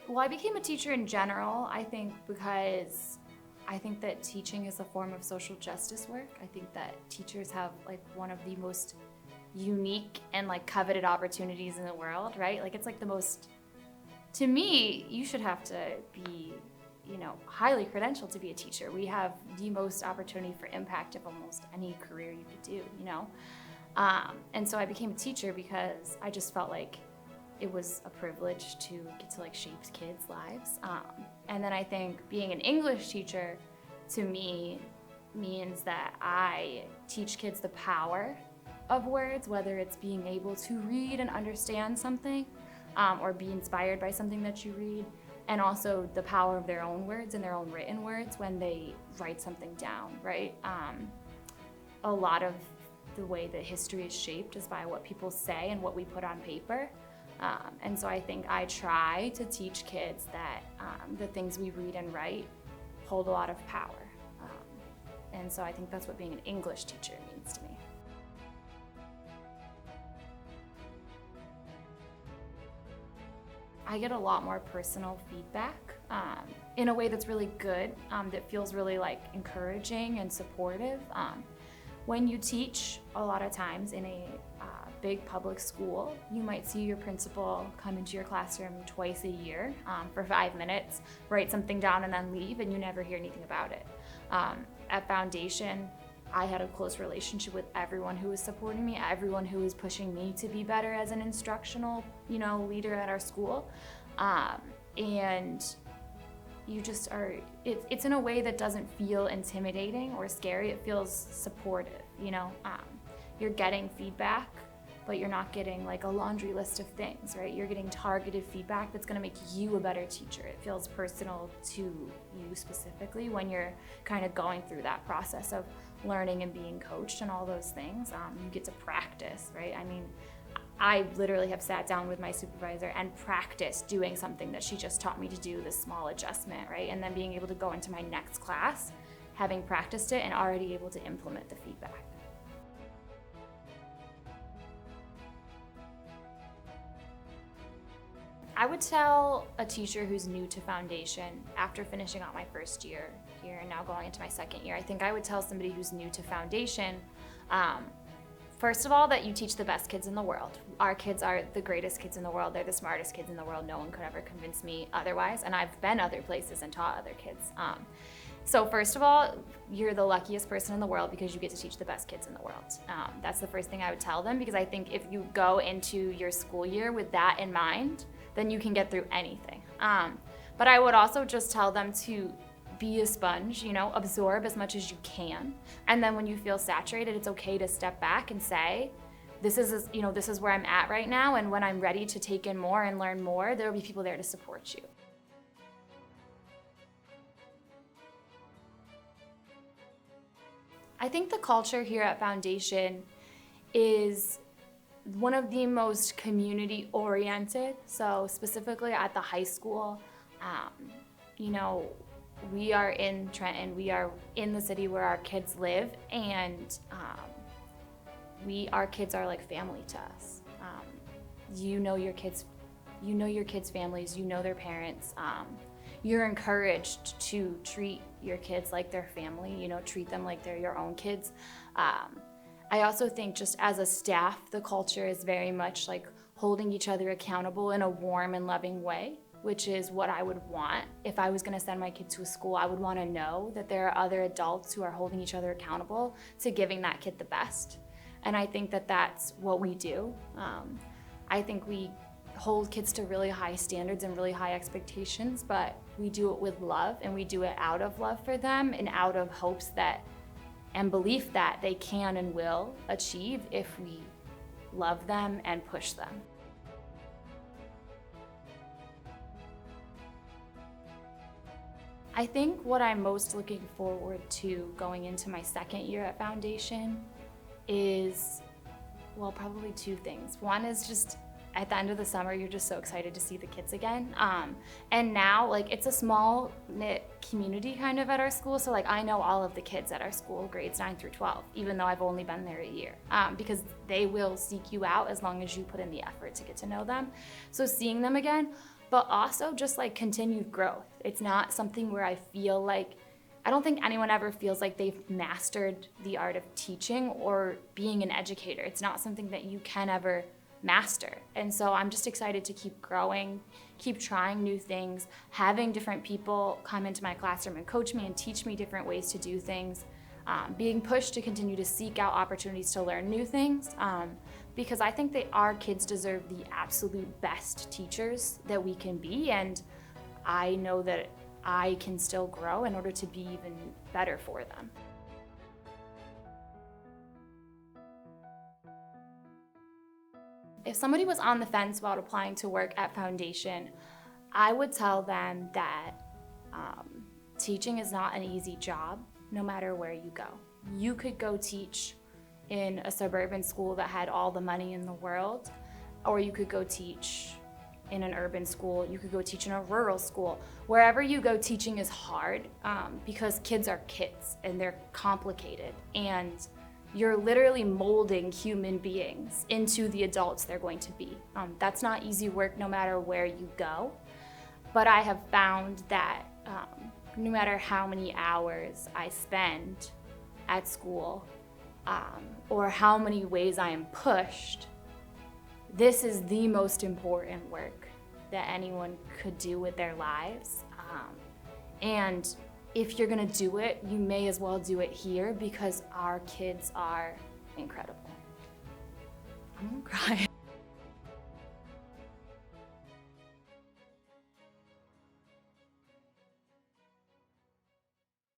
Well, I became a teacher in general, I think, because I think that teaching is a form of social justice work. I think that teachers have like one of the most unique and like coveted opportunities in the world, right? Like it's like the most, to me, you should have to be, highly credentialed to be a teacher. We have the most opportunity for impact of almost any career you could do. And so I became a teacher because I just felt like it was a privilege to get to like shape kids' lives. And then I think being an English teacher to me means that I teach kids the power of words, whether it's being able to read and understand something or be inspired by something that you read, and also the power of their own words and their own written words when they write something down, right? A lot of the way that history is shaped is by what people say and what we put on paper. And so I think I try to teach kids that the things we read and write hold a lot of power. And so I think that's what being an English teacher means to me. I get a lot more personal feedback in a way that's really good, that feels really like encouraging and supportive. When you teach, a lot of times in a big public school, you might see your principal come into your classroom twice a year for 5 minutes, write something down and then leave, and you never hear anything about it. At Foundation, I had a close relationship with everyone who was supporting me, everyone who was pushing me to be better as an instructional, leader at our school. And you just are, it's in a way that doesn't feel intimidating or scary. It feels supportive, You're getting feedback, but you're not getting like a laundry list of things, right? You're getting targeted feedback that's gonna make you a better teacher. It feels personal to you specifically when you're kind of going through that process of learning and being coached and all those things. You get to practice, right? I mean, I literally have sat down with my supervisor and practiced doing something that she just taught me to do, this small adjustment, right? And then being able to go into my next class, having practiced it and already able to implement the feedback. I would tell a teacher who's new to Foundation after finishing out my first year here and now going into my second year, I think I would tell somebody who's new to Foundation, first of all, that you teach the best kids in the world. Our kids are the greatest kids in the world. They're the smartest kids in the world. No one could ever convince me otherwise, and I've been other places and taught other kids. So first of all, you're the luckiest person in the world because you get to teach the best kids in the world. That's the first thing I would tell them, because I think if you go into your school year with that in mind, then you can get through anything. But I would also just tell them to be a sponge, absorb as much as you can. And then when you feel saturated, it's okay to step back and say, this is where I'm at right now, and when I'm ready to take in more and learn more, there'll be people there to support you. I think the culture here at Foundation is one of the most community-oriented. So specifically at the high school, we are in Trenton, we are in the city where our kids live, and our kids are like family to us. You know your kids' families, you know their parents. You're encouraged to treat your kids like their family, treat them like they're your own kids. I also think just as a staff, the culture is very much like holding each other accountable in a warm and loving way, which is what I would want. If I was gonna send my kid to a school, I would wanna know that there are other adults who are holding each other accountable to giving that kid the best. And I think that that's what we do. I think we hold kids to really high standards and really high expectations, but we do it with love, and we do it out of love for them and out of hopes that and belief that they can and will achieve if we love them and push them. I think what I'm most looking forward to going into my second year at Foundation is, probably two things. One is just at the end of the summer, you're just so excited to see the kids again. And now, it's a small knit community kind of at our school. So I know all of the kids at our school, grades 9 through 12, even though I've only been there a year, because they will seek you out as long as you put in the effort to get to know them. So seeing them again, but also just like continued growth. It's not something where I don't think anyone ever feels like they've mastered the art of teaching or being an educator. It's not something that you can ever master. And so I'm just excited to keep growing, keep trying new things, having different people come into my classroom and coach me and teach me different ways to do things, being pushed to continue to seek out opportunities to learn new things, because I think that our kids deserve the absolute best teachers that we can be, and I know that I can still grow in order to be even better for them. If somebody was on the fence about applying to work at Foundation, I would tell them that teaching is not an easy job, no matter where you go. You could go teach in a suburban school that had all the money in the world, or you could go teach in an urban school, you could go teach in a rural school. Wherever you go, teaching is hard because kids are kids and they're complicated, and you're literally molding human beings into the adults they're going to be. That's not easy work no matter where you go, but I have found that no matter how many hours I spend at school or how many ways I am pushed, this is the most important work that anyone could do with their lives. And if you're gonna do it, you may as well do it here because our kids are incredible. I'm gonna cry.